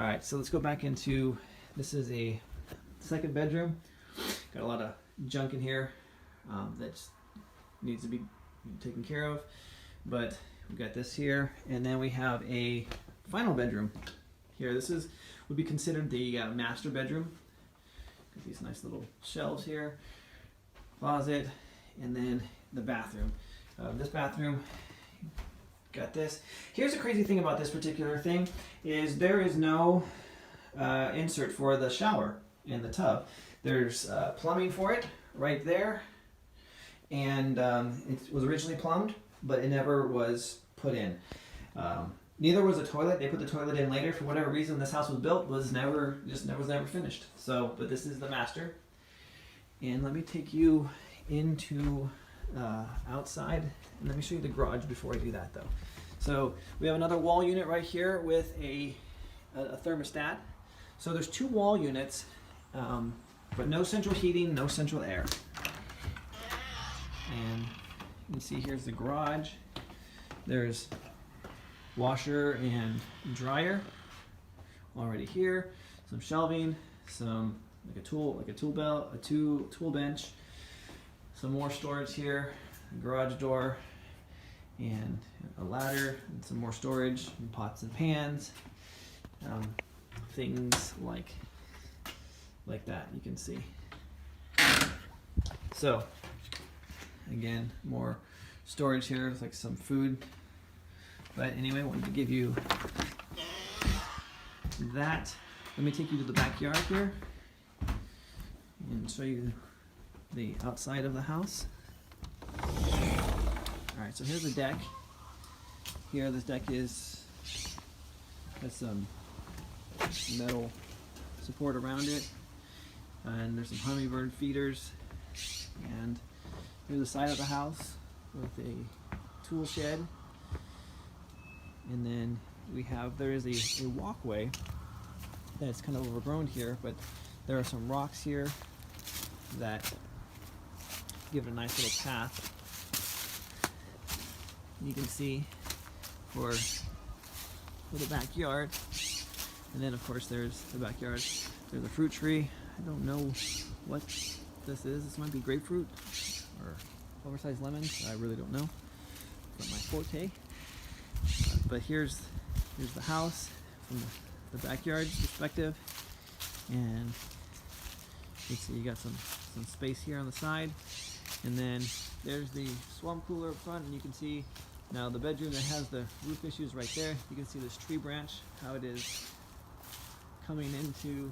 All right, so let's go back into, this is a second bedroom. Got a lot of junk in here that needs to be taken care of. But we've got this here, and then we have a final bedroom here. This would be considered the master bedroom. Got these nice little shelves here, closet, and then the bathroom. This bathroom, got this. Here's the crazy thing about this particular thing is there is no insert for the shower in the tub. There's plumbing for it right there, and it was originally plumbed, but it never was put in. Neither was a toilet. They put the toilet in later. For whatever reason, this house was built was never finished. So, but this is the master. And let me take you into outside, and let me show you the garage before I do that, though. So we have another wall unit right here with a thermostat. So there's two wall units, but no central heating, no central air. And you can see here's the garage. There's washer and dryer already here. Some shelving, some like a tool belt, a tool bench, some more storage here, a garage door, and a ladder, and some more storage, and pots and pans, things like that. You can see. So again, more storage here. It's like some food. But anyway, I wanted to give you that. Let me take you to the backyard here and show you the outside of the house. Alright, so here's the deck. Here, this deck has some metal support around it. And there's some hummingbird feeders. And here's the side of the house with a tool shed. And then there is a walkway that's kind of overgrown here, but there are some rocks here that give it a nice little path. You can see for the backyard. And then of course there's the backyard. There's a fruit tree. I don't know what this is. This might be grapefruit or oversized lemons. I really don't know. It's not my forte. But here's the house from the backyard perspective, and you can see you got some space here on the side, and then there's the swamp cooler up front, and you can see now the bedroom that has the roof issues right there. You can see this tree branch, how it is coming into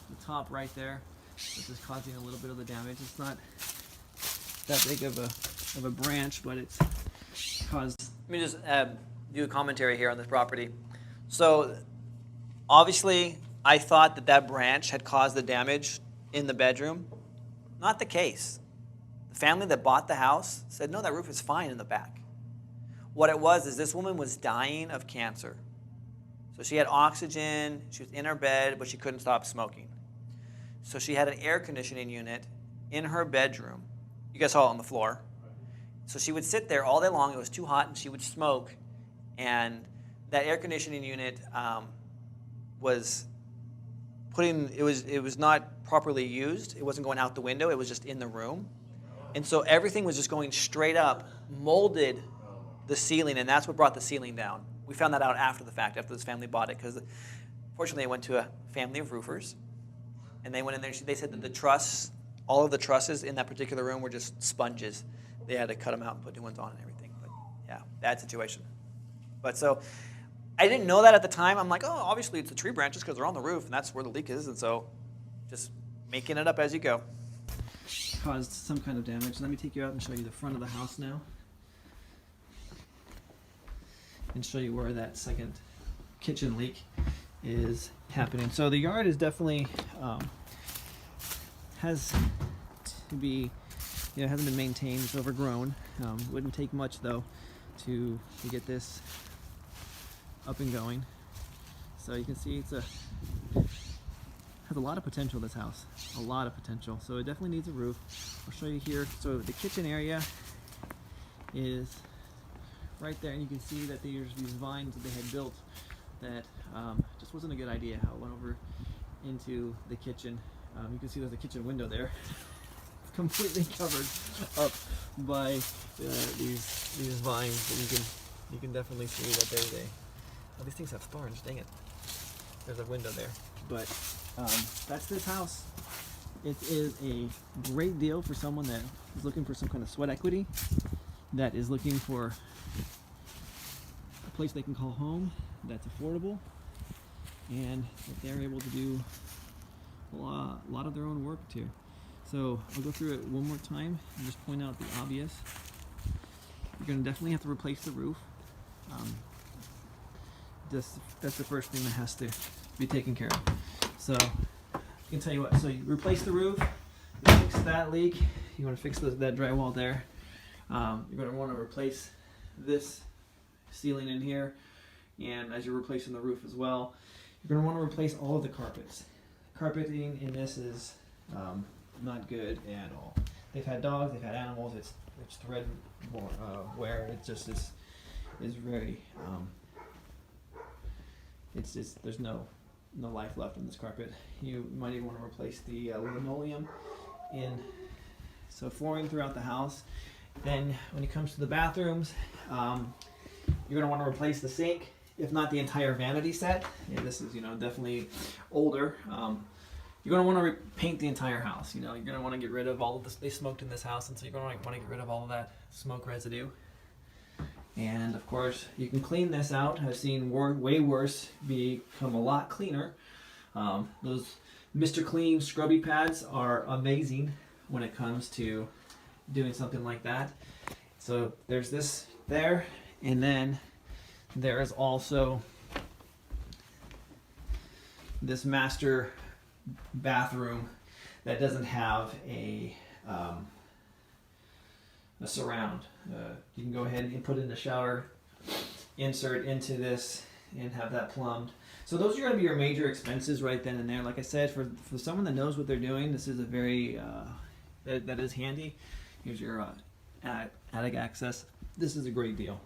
the top right there. This is causing a little bit of the damage. It's not that big of a branch, but it's caused. Let me just do a commentary here on this property. So obviously I thought that branch had caused the damage in the bedroom. Not the case. The family that bought the house said, no, that roof is fine in the back. What it was is this woman was dying of cancer. So she had oxygen, she was in her bed, but she couldn't stop smoking. So she had an air conditioning unit in her bedroom. You guys saw it on the floor. So she would sit there all day long. It was too hot, and she would smoke. And that air conditioning unit was not properly used. It wasn't going out the window. It was just in the room. And so everything was just going straight up, molded the ceiling, and that's what brought the ceiling down. We found that out after the fact, after this family bought it, because fortunately I went to a family of roofers, and they went in there. They said that all of the trusses in that particular room were just sponges. They had to cut them out and put new ones on and everything. But yeah, bad situation. But so I didn't know that at the time. I'm like, oh, obviously it's the tree branches because they're on the roof, and that's where the leak is. And so just making it up as you go. Caused some kind of damage. Let me take you out and show you the front of the house now, and show you where that second kitchen leak is happening. So the yard is definitely has to be, hasn't been maintained. It's overgrown. Wouldn't take much though to get this up and going. So you can see has a lot of potential, this house. A lot of potential. So it definitely needs a roof. I'll show you here. So the kitchen area is right there, and you can see that there's these vines that they had built that just wasn't a good idea how it went over into the kitchen. You can see there's a kitchen window there. It's completely covered up by these vines, and you can definitely see that there's a. Oh, these things have thorns. Dang it! There's a window there, but that's this house. It is a great deal for someone that is looking for some kind of sweat equity, that is looking for a place they can call home, that's affordable, and that they're able to do a lot of their own work too. So I'll go through it one more time and just point out the obvious. You're going to definitely have to replace the roof. That's the first thing that has to be taken care of. So I can tell you what. So you replace the roof, you fix that leak. You want to fix that drywall there. You're going to want to replace this ceiling in here, and as you're replacing the roof as well, you're going to want to replace all of the carpets. Carpeting in this is not good at all. They've had dogs, they've had animals. It's thread wear. It just is very. It's just there's no life left in this carpet. You might even want to replace the linoleum so flooring throughout the house. Then when it comes to the bathrooms, you're going to want to replace the sink, if not the entire vanity set. Yeah, this is definitely older. You're going to want to paint the entire house. You're going to want to get rid of all of this. They smoked in this house, and so you're going to want to get rid of all of that smoke residue. And of course, you can clean this out. I've seen way worse become a lot cleaner. Those Mr. Clean scrubby pads are amazing when it comes to doing something like that. So there's this there, and then there is also this master bathroom that doesn't have a surround. You can go ahead and put in the shower insert into this and have that plumbed. So those are going to be your major expenses right then and there. Like I said, for someone that knows what they're doing, this is a very that is handy. Here's your attic access. This is a great deal.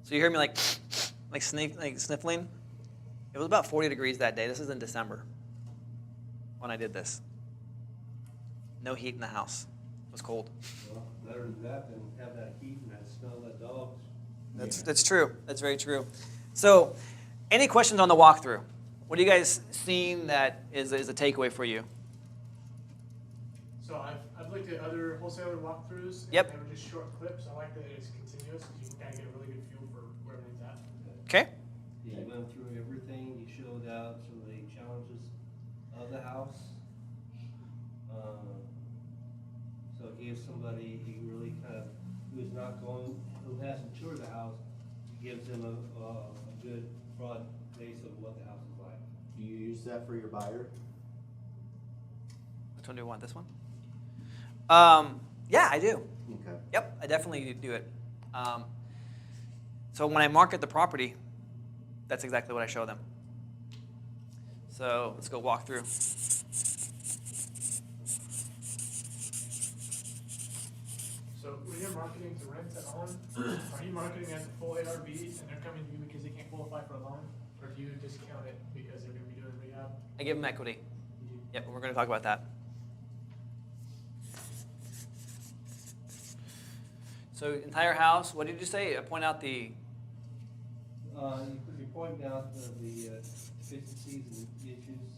So you hear me like sniffling? It was about 40 degrees that day. This is in December when I did this. No heat in the house. It was cold. Well, better than that than have that heat and that smell of the dogs. That's true. That's very true. So, any questions on the walkthrough? What are you guys seeing that is a takeaway for you? So I've looked at other wholesaler walkthroughs. And Yep. they were just short clips. I like that it's continuous because you can kind of get a really good feel for where everything's at. Okay. Yeah, you went through everything. You showed out some of the challenges of the house. So it gives somebody who really who hasn't toured the house, gives them a good broad base of what the house is like. Do you use that for your buyer? Which one do you want? This one? Yeah, I do. Okay. Yep, I definitely do it. So when I market the property, that's exactly what I show them. So let's go walk through. So when you're marketing to rent to own, are you marketing as a full ARV and they're coming to you because they can't qualify for a loan? Or do you discount it because they're going to be doing rehab? I give them equity. Yep, we're going to talk about that. So entire house, what did you say? Point out the... You pointed out the deficiencies and issues.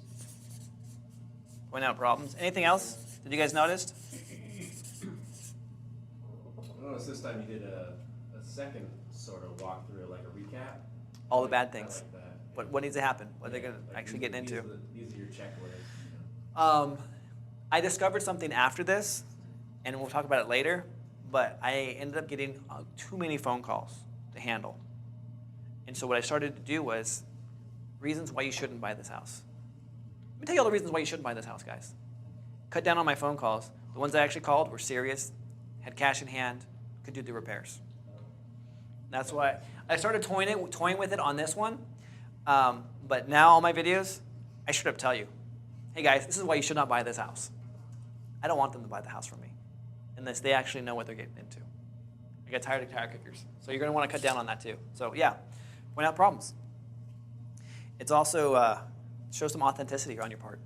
Point out problems. Anything else that you guys noticed? I noticed this time you did a second sort of walkthrough, like a recap. All the bad things. I like that. What needs to happen? What are they going to Like actually these- get into? These are your checklists. I discovered something after this, and we'll talk about it later, but I ended up getting too many phone calls to handle. And so what I started to do was reasons why you shouldn't buy this house. Let me tell you all the reasons why you shouldn't buy this house, guys. Cut down on my phone calls. The ones I actually called were serious, had cash in hand, could do the repairs. That's why I started toying with it on this one. But now all my videos, I straight up tell you, hey guys, this is why you should not buy this house. I don't want them to buy the house from me unless they actually know what they're getting into. I get tired of tire kickers. So you're going to want to cut down on that too. So yeah, point out problems. It's also shows some authenticity on your part.